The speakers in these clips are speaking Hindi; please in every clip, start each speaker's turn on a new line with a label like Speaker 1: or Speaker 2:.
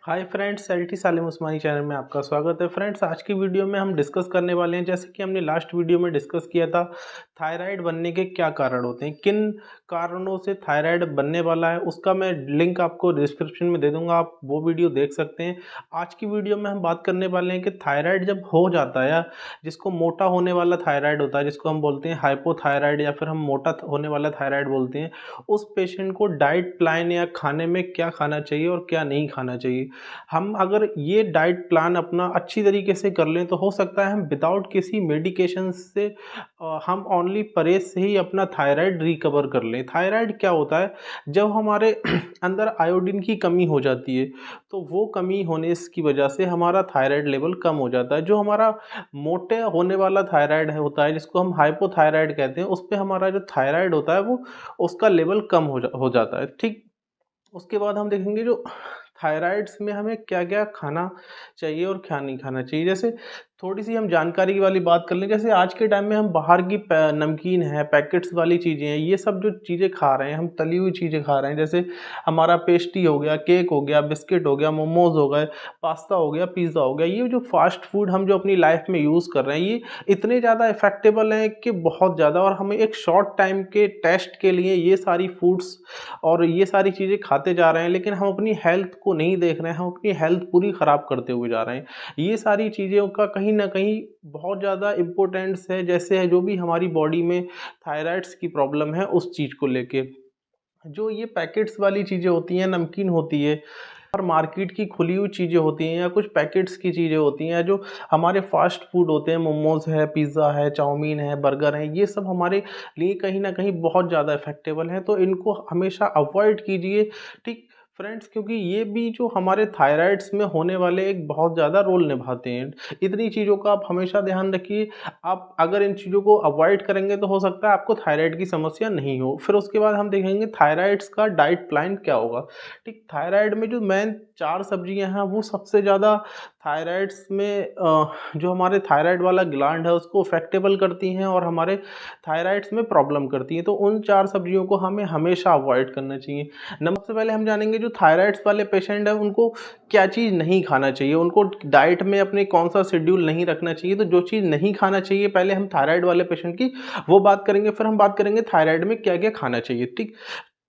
Speaker 1: हाय फ्रेंड्स, एलटी सालिम उस्मानी चैनल में आपका स्वागत है। फ्रेंड्स, आज की वीडियो में हम डिस्कस करने वाले हैं, जैसे कि हमने लास्ट वीडियो में डिस्कस किया था, थायराइड बनने के क्या कारण होते हैं, किन कारणों से थायराइड बनने वाला है। उसका मैं लिंक आपको डिस्क्रिप्शन में दे दूंगा, आप वो वीडियो देख सकते हैं। आज की वीडियो में हम बात करने वाले हैं कि थायराइड जब हो जाता है, या जिसको मोटा होने वाला थायराइड होता है, जिसको हम बोलते हैं हाइपोथायराइड या फिर हम मोटा होने वाला थायराइड बोलते हैं, उस पेशेंट को डाइट प्लान या खाने में क्या खाना चाहिए और क्या नहीं खाना चाहिए। हम अगर ये डाइट प्लान अपना अच्छी तरीके से कर लें तो हो सकता है हम विदाउट किसी मेडिकेशन से हम ओनली परहेज से ही अपना थायराइड रिकवर कर लें। थायराइड क्या होता है? जब हमारे अंदर आयोडीन की कमी हो जाती है, तो वो कमी होने की वजह से हमारा थायराइड लेवल कम हो जाता है। जो हमारा मोटे होने वाला थायराइड होता है, जिसको हम हाइपोथायराइड कहते हैं, उस पे हमारा जो थायराइड होता है वो उसका लेवल कम हो जाता है। ठीक, उसके बाद हम देखेंगे जो थायराइड्स में हमें क्या-क्या खाना चाहिए और क्या नहीं खाना चाहिए। जैसे थोड़ी-सी हम जानकारी वाली बात कर लें, जैसे आज के टाइम में हम बाहर की नमकीन है, पैकेट्स वाली चीज़ें हैं, ये सब जो चीज़ें खा रहे हैं, हम तली हुई चीज़ें खा रहे हैं, जैसे हमारा पेस्ट्री हो गया, केक हो गया, बिस्किट हो गया, मोमोज़ हो गए, पास्ता हो गया, पिज़्ज़ा हो गया, ये जो फ़ास्ट फूड हम जो अपनी लाइफ़ में यूज़ कर रहे हैं, ये इतने ज़्यादा इफ़ेक्टेबल हैं कि बहुत ज़्यादा, और हमें एक शॉर्ट टाइम के टेस्ट के लिए ये सारी फूड्स और ये सारी चीज़ें खाते जा रहे हैं, लेकिन हम अपनी हेल्थ को नहीं देख रहे हैं, हम अपनी हेल्थ पूरी ख़राब करते हुए जा रहे हैं। ये सारी चीज़ों का कहीं न कहीं बहुत ज़्यादा इम्पोर्टेंस है, जैसे है जो भी हमारी बॉडी में थायराइड्स की प्रॉब्लम है उस चीज़ को लेके। जो ये पैकेट्स वाली चीज़ें होती हैं, नमकीन होती है और मार्केट की खुली हुई चीज़ें होती हैं, या कुछ पैकेट्स की चीज़ें होती हैं, जो हमारे फास्ट फूड होते हैं, मोमोज़ है, पिज़्ज़ा है, चाउमीन है, बर्गर है, ये सब हमारे लिए कहीं न कहीं बहुत ज़्यादा इफ़ेक्टेबल हैं, तो इनको हमेशा अवॉइड कीजिए। ठीक फ्रेंड्स, क्योंकि ये भी जो हमारे थायराइड्स में होने वाले एक बहुत ज़्यादा रोल निभाते हैं। इतनी चीज़ों का आप हमेशा ध्यान रखिए। आप अगर इन चीज़ों को अवॉइड करेंगे तो हो सकता है आपको थायराइड की समस्या नहीं हो। फिर उसके बाद हम देखेंगे थायराइड्स का डाइट प्लान क्या होगा। ठीक, थायराइड में जो मेन 4 सब्जियाँ हैं, वो सबसे ज़्यादा थायराइड्स में जो हमारे थायराइड वाला ग्लैंड है उसको अफेक्टेबल करती हैं और हमारे थायराइड्स में प्रॉब्लम करती हैं। तो उन 4 सब्जियों को हमें हमेशा अवॉइड करना चाहिए। नंबर सबसे पहले हम जानेंगे जो थायराइड्स वाले पेशेंट हैं उनको क्या चीज़ नहीं खाना चाहिए, उनको डाइट में अपने कौन-सा शेड्यूल नहीं रखना चाहिए। तो जो चीज़ नहीं खाना चाहिए, पहले हम थायराइड वाले पेशेंट की वो बात करेंगे, फिर हम बात करेंगे थायराइड में क्या-क्या खाना चाहिए। ठीक,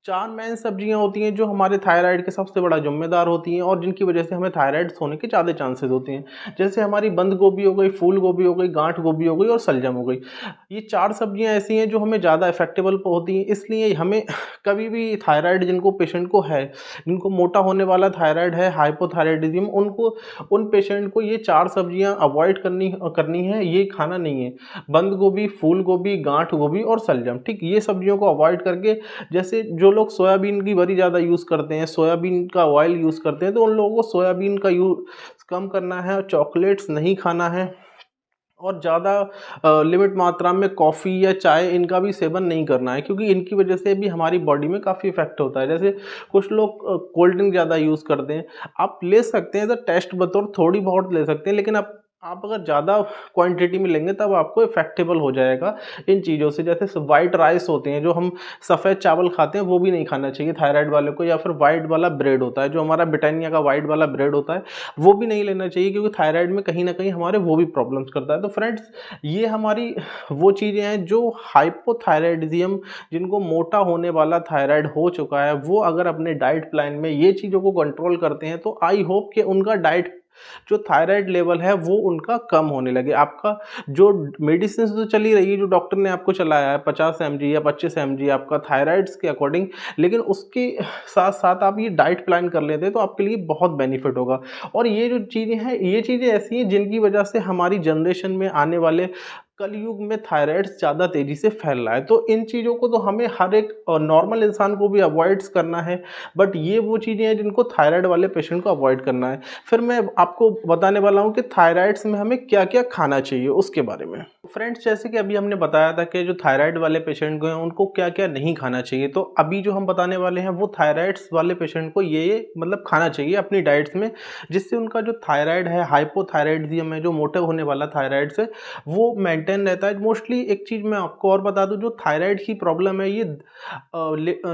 Speaker 1: 4 मेन सब्जियाँ होती हैं जो हमारे थायराइड के सबसे बड़ा ज़िम्मेदार होती हैं और जिनकी वजह से हमें थायराइड्स होने के ज़्यादा चांसेस होते हैं। जैसे हमारी बंद गोभी हो गई, फूल गोभी हो गई, गाँठ गोभी हो गई और शलजम हो गई। ये 4 सब्जियाँ ऐसी हैं जो हमें ज़्यादा इफ़ेक्टेबल होती हैं, इसलिए हमें कभी भी थायराइड जिनको पेशेंट को है, जिनको मोटा होने वाला थायराइड है, हाइपोथायरायडिज़्म, उनको उन पेशेंट को ये 4 सब्जियाँ अवॉइड करनी करनी है, ये खाना नहीं है। बंद गोभी, फूल गोभी, गाँठ गोभी और शलजम। ठीक, ये सब्जियों को अवॉइड करके, जैसे जो लोग सोयाबीन की बड़ी ज़्यादा यूज़ करते हैं, सोयाबीन का ऑयल यूज़ करते हैं, तो उन लोगों को सोयाबीन का यूज़ कम करना है, चॉकलेट्स नहीं खाना है और ज़्यादा लिमिट मात्रा में कॉफ़ी या चाय इनका भी सेवन नहीं करना है, क्योंकि इनकी वजह से भी हमारी बॉडी में काफ़ी इफ़ेक्ट होता है। जैसे कुछ लोग कोल्ड ड्रिंक ज़्यादा यूज़ करते हैं, आप ले सकते हैं, तो टेस्ट बतौर थोड़ी बहुत ले सकते हैं, लेकिन आप अगर ज़्यादा क्वांटिटी में लेंगे तब आपको इफ़ेक्टेबल हो जाएगा इन चीज़ों से। जैसे वाइट राइस होते हैं, जो हम सफ़ेद चावल खाते हैं, वो भी नहीं खाना चाहिए थायराइड वाले को, या फिर वाइट वाला ब्रेड होता है, जो हमारा ब्रिटानिया का वाइट वाला ब्रेड होता है, वो भी नहीं लेना चाहिए, क्योंकि थायराइड में कहीं न कहीं हमारे वो भी प्रॉब्लम्स करता है। तो फ्रेंड्स, ये हमारी वो चीज़ें हैं जो हाइपोथायरायडिज़्म, जिनको मोटा होने वाला थायराइड हो चुका है, वो अगर अपने डाइट प्लान में ये चीज़ों को कंट्रोल करते हैं, तो आई होप कि उनका डाइट जो थायराइड लेवल है वो उनका कम होने लगे। आपका जो मेडिसिन तो चल ही रही है, जो डॉक्टर ने आपको चलाया है 50 एमजी या 25 एमजी आपका थायराइड्स के अकॉर्डिंग, लेकिन उसके साथ-साथ आप ये डाइट प्लान कर लेते हैं तो आपके लिए बहुत बेनिफिट होगा। और ये जो चीज़ें हैं, ये चीज़ें ऐसी हैं जिनकी वजह से हमारी जनरेशन में आने वाले कलयुग में थायराइड ज़्यादा तेज़ी से फैल रहा है। तो इन चीज़ों को तो हमें हर एक नॉर्मल इंसान को भी अवॉइड्स करना है, बट ये वो चीज़ें हैं जिनको थायराइड वाले पेशेंट को अवॉइड करना है। फिर मैं आपको बताने वाला हूँ कि थायराइड्स में हमें क्या-क्या खाना चाहिए उसके बारे में। फ्रेंड्स, जैसे कि अभी हमने बताया था कि जो थायराइड वाले पेशेंट को हैं उनको क्या क्या नहीं खाना चाहिए, तो अभी जो हम बताने वाले हैं वो थायराइड्स वाले पेशेंट को ये मतलब खाना चाहिए अपनी डाइट्स में, जिससे उनका जो थायराइड है, हाइपोथायराइडिज्म है, जो मोटे होने वाला थायराइड से, वो मेंटेन रहता है। मोस्टली एक चीज़ मैं आपको और बता दूं, जो थायराइड की प्रॉब्लम है ये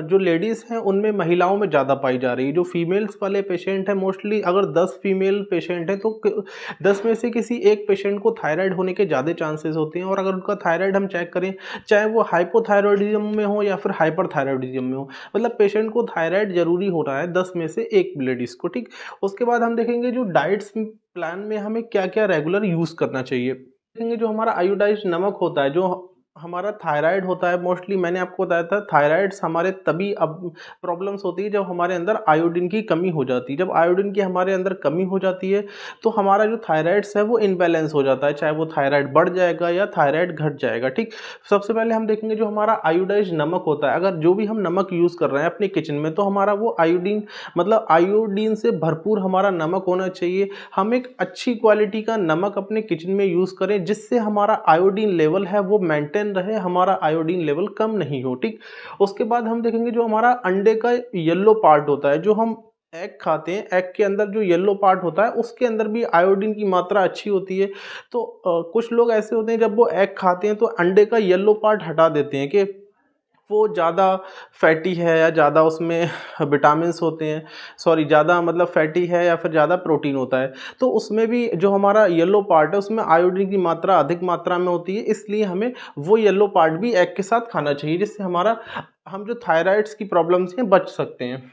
Speaker 1: जो लेडीज़ हैं उनमें, महिलाओं में ज़्यादा पाई जा रही है। जो फीमेल्स वाले पेशेंट हैं, मोस्टली अगर 10 फीमेल पेशेंट हैं तो 10 में से किसी एक पेशेंट को थायराइड होने के ज़्यादा चांसेस होते हैं। और अगर उनका थायराइड हम चेक करें, चाहे वो हाइपोथायरॉयडिज्म में हो या फिर हाइपरथायरॉयडिज्म में हो, मतलब पेशेंट को थायराइड जरूरी हो रहा है 10 में से एक लेडीज़ को, ठीक। उसके बाद हम देखेंगे जो डाइट्स प्लान में हमें क्या क्या रेगुलर यूज़ करना चाहिए। देखेंगे जो हमारा आयोडाइज्ड नमक होता है, जो हमारा थायराइड होता है, मोस्टली मैंने आपको बताया था थायराइड्स हमारे तभी अब प्रॉब्लम्स होती है जब हमारे अंदर आयोडीन की कमी हो जाती है। जब आयोडीन की हमारे अंदर कमी हो जाती है तो हमारा जो थायराइड्स है वो इनबैलेंस हो जाता है, चाहे वो थायराइड बढ़ जाएगा या थायराइड घट जाएगा, ठीक। सबसे पहले हम देखेंगे जो हमारा आयोडाइज्ड नमक होता है, अगर जो भी हम नमक यूज़ कर रहे हैं अपने किचन में, तो हमारा वो आयोडीन, मतलब आयोडीन से भरपूर हमारा नमक होना चाहिए। हम एक अच्छी क्वालिटी का नमक अपने किचन में यूज़ करें जिससे हमारा आयोडीन लेवल है वो मेंटेन रहे, हमारा आयोडीन लेवल कम नहीं हो, ठीक। उसके बाद हम देखेंगे जो हमारा अंडे का येलो पार्ट होता है, जो हम एग खाते हैं, एग के अंदर जो येलो पार्ट होता है उसके अंदर भी आयोडीन की मात्रा अच्छी होती है। तो कुछ लोग ऐसे होते हैं जब वो एग खाते हैं तो अंडे का येलो पार्ट हटा देते हैं कि वो ज़्यादा फैटी है या ज़्यादा उसमें विटामिन्स होते हैं, सॉरी ज़्यादा मतलब फैटी है या फिर ज़्यादा प्रोटीन होता है। तो उसमें भी जो हमारा येलो पार्ट है उसमें आयोडीन की मात्रा अधिक मात्रा में होती है, इसलिए हमें वो येलो पार्ट भी एग के साथ खाना चाहिए, जिससे हम जो थायराइड्स की प्रॉब्लम्स हैं बच सकते हैं।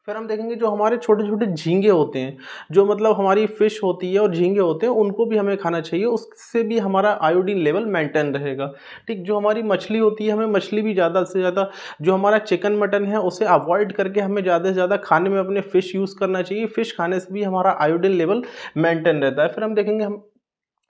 Speaker 1: फिर हम देखेंगे जो हमारे छोटे छोटे झींगे होते हैं, जो मतलब हमारी फिश होती है और झींगे होते हैं, उनको भी हमें खाना चाहिए, उससे भी हमारा आयोडीन लेवल मेंटेन रहेगा, ठीक। जो हमारी मछली होती है, हमें मछली भी ज़्यादा से ज़्यादा, जो हमारा चिकन मटन है उसे अवॉइड करके हमें ज़्यादा से ज़्यादा खाने में अपने फ़िश यूज़ करना चाहिए। फ़िश खाने से भी हमारा आयोडीन लेवल मेंटेन रहता है। फिर हम देखेंगे,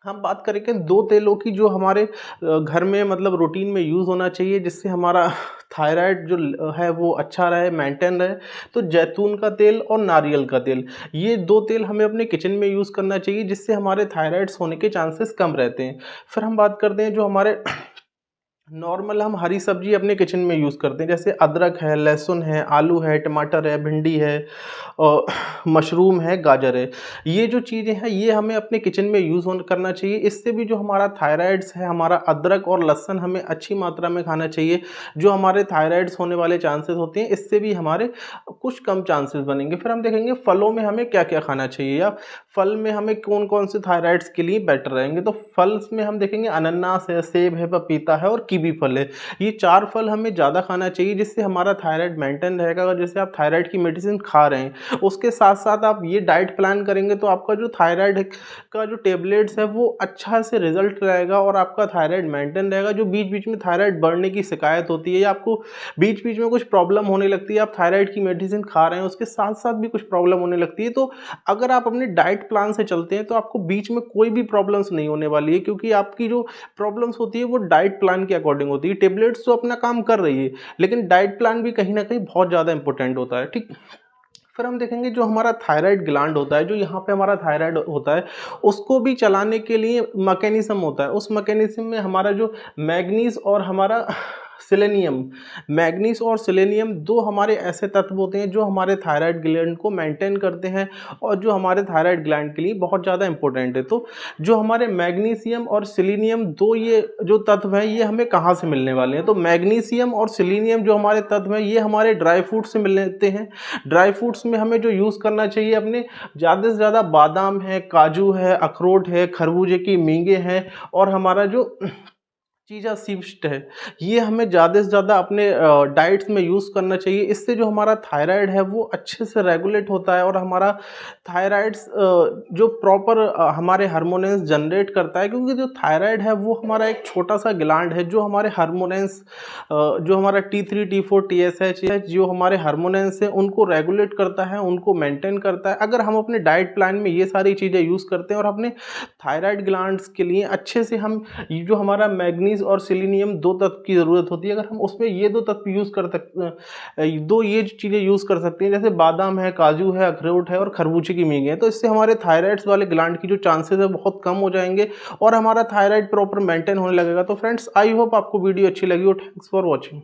Speaker 1: हम बात करेंगे दो तेलों की जो हमारे घर में मतलब रूटीन में यूज़ होना चाहिए, जिससे हमारा थायराइड जो है वो अच्छा रहे, मेंटेन रहे। तो जैतून का तेल और नारियल का तेल, ये दो तेल हमें अपने किचन में यूज़ करना चाहिए, जिससे हमारे थायराइड्स होने के चांसेस कम रहते हैं। फिर हम बात करते हैं जो हमारे नॉर्मल हम हरी सब्जी अपने किचन में यूज़ करते हैं, जैसे अदरक है, लहसुन है, आलू है, टमाटर है, भिंडी है, और मशरूम है, गाजर है। ये जो चीज़ें हैं ये हमें अपने किचन में यूज़ करना चाहिए। इससे भी जो हमारा थायराइड्स है, हमारा अदरक और लहसुन हमें अच्छी मात्रा में खाना चाहिए। जो हमारे थायराइड्स होने वाले चांसेस होते हैं इससे भी हमारे कुछ कम चांसेस बनेंगे। फिर हम देखेंगे फलों में हमें क्या क्या खाना चाहिए, या फल में हमें कौन कौन से थायराइड्स के लिए बेटर रहेंगे। तो फल में हम देखेंगे अनानास है, सेब है, पपीता है और कीवी फल है। ये 4 फल हमें ज़्यादा खाना चाहिए, जिससे हमारा थायराइड मेंटेन रहेगा। अगर जैसे आप थायराइड की मेडिसिन खा रहे हैं, उसके साथ साथ आप ये डाइट प्लान करेंगे तो आपका जो थायराइड का जो टेबलेट्स है वो अच्छा से रिजल्ट रहेगा और आपका थायराइड मेंटेन रहेगा। जो बीच बीच में थायराइड बढ़ने की शिकायत होती है या आपको बीच बीच में कुछ प्रॉब्लम होने लगती है, आप थायराइड की मेडिसिन खा रहे हैं उसके साथ साथ भी कुछ प्रॉब्लम होने लगती है, तो अगर आप अपने डाइट प्लान से चलते हैं तो आपको बीच में कोई भी प्रॉब्लम्स नहीं होने वाली है, क्योंकि आपकी जो प्रॉब्लम्स होती है वो डाइट प्लान के अकॉर्डिंग होती है। टेबलेट्स तो अपना काम कर रही है, लेकिन डाइट प्लान भी कहीं ना कहीं बहुत ज़्यादा इंपॉर्टेंट होता है, ठीक। फिर हम देखेंगे जो हमारा थायराइड ग्लैंड होता है, जो यहाँ पे हमारा थायराइड होता है, उसको भी चलाने के लिए मैकेनिज्म होता है। उस मैकेनिज्म में हमारा जो मैग्नीज और हमारा सेलेनियम, मैग्नीज और सेलेनियम दो हमारे ऐसे तत्व होते हैं जो हमारे थायराइड ग्लैंड को मेंटेन करते हैं और जो हमारे थायराइड ग्लैंड के लिए बहुत ज़्यादा इंपॉर्टेंट है। तो जो हमारे मैग्नीशियम और सेलेनियम दो ये जो तत्व हैं ये हमें कहाँ से मिलने वाले हैं, तो मैग्नीशियम और सेलेनियम जो हमारे तत्व हैं ये हमारे ड्राई फ्रूट से मिलते हैं। ड्राई फ्रूट्स में हमें जो यूज़ करना चाहिए अपने, ज़्यादा से ज़्यादा बादाम है, काजू है, अखरोट है, खरबूजे की मींगे हैं और हमारा जो चीज़ा सीड्स है, ये हमें ज़्यादा से ज़्यादा अपने डाइट्स में यूज़ करना चाहिए। इससे जो हमारा थायराइड है वो अच्छे से रेगुलेट होता है और हमारा थायराइड्स जो प्रॉपर हमारे हार्मोन्स जनरेट करता है, क्योंकि जो थायराइड है वो हमारा एक छोटा सा ग्लैंड है जो हमारे हार्मोन्स जो हमारा T3 T4 TSH है, जो हमारे हार्मोन्स हैं उनको रेगुलेट करता है, उनको मेंटेन करता है। अगर हम अपने डाइट प्लान में ये सारी चीज़ें यूज़ करते हैं और अपने थायराइड ग्लैंड्स के लिए अच्छे से हम ये जो हमारा मैग्नीशियम मैग्नीज और सेलेनियम 2 तत्व की ज़रूरत होती है। अगर हम उसमें ये 2 तत्व यूज़ कर दो ये चीज़ें यूज़ कर सकते हैं, जैसे बादाम है, काजू है, अखरोट है और खरबूजे की मेवे है, तो इससे हमारे थायराइड्स वाले ग्लैंड की जो चांसेस है बहुत कम हो जाएंगे और हमारा थायराइड प्रॉपर मेंटेन होने लगेगा। तो फ्रेंड्स, आई होप आपको वीडियो अच्छी लगी हो। Thanks for watching.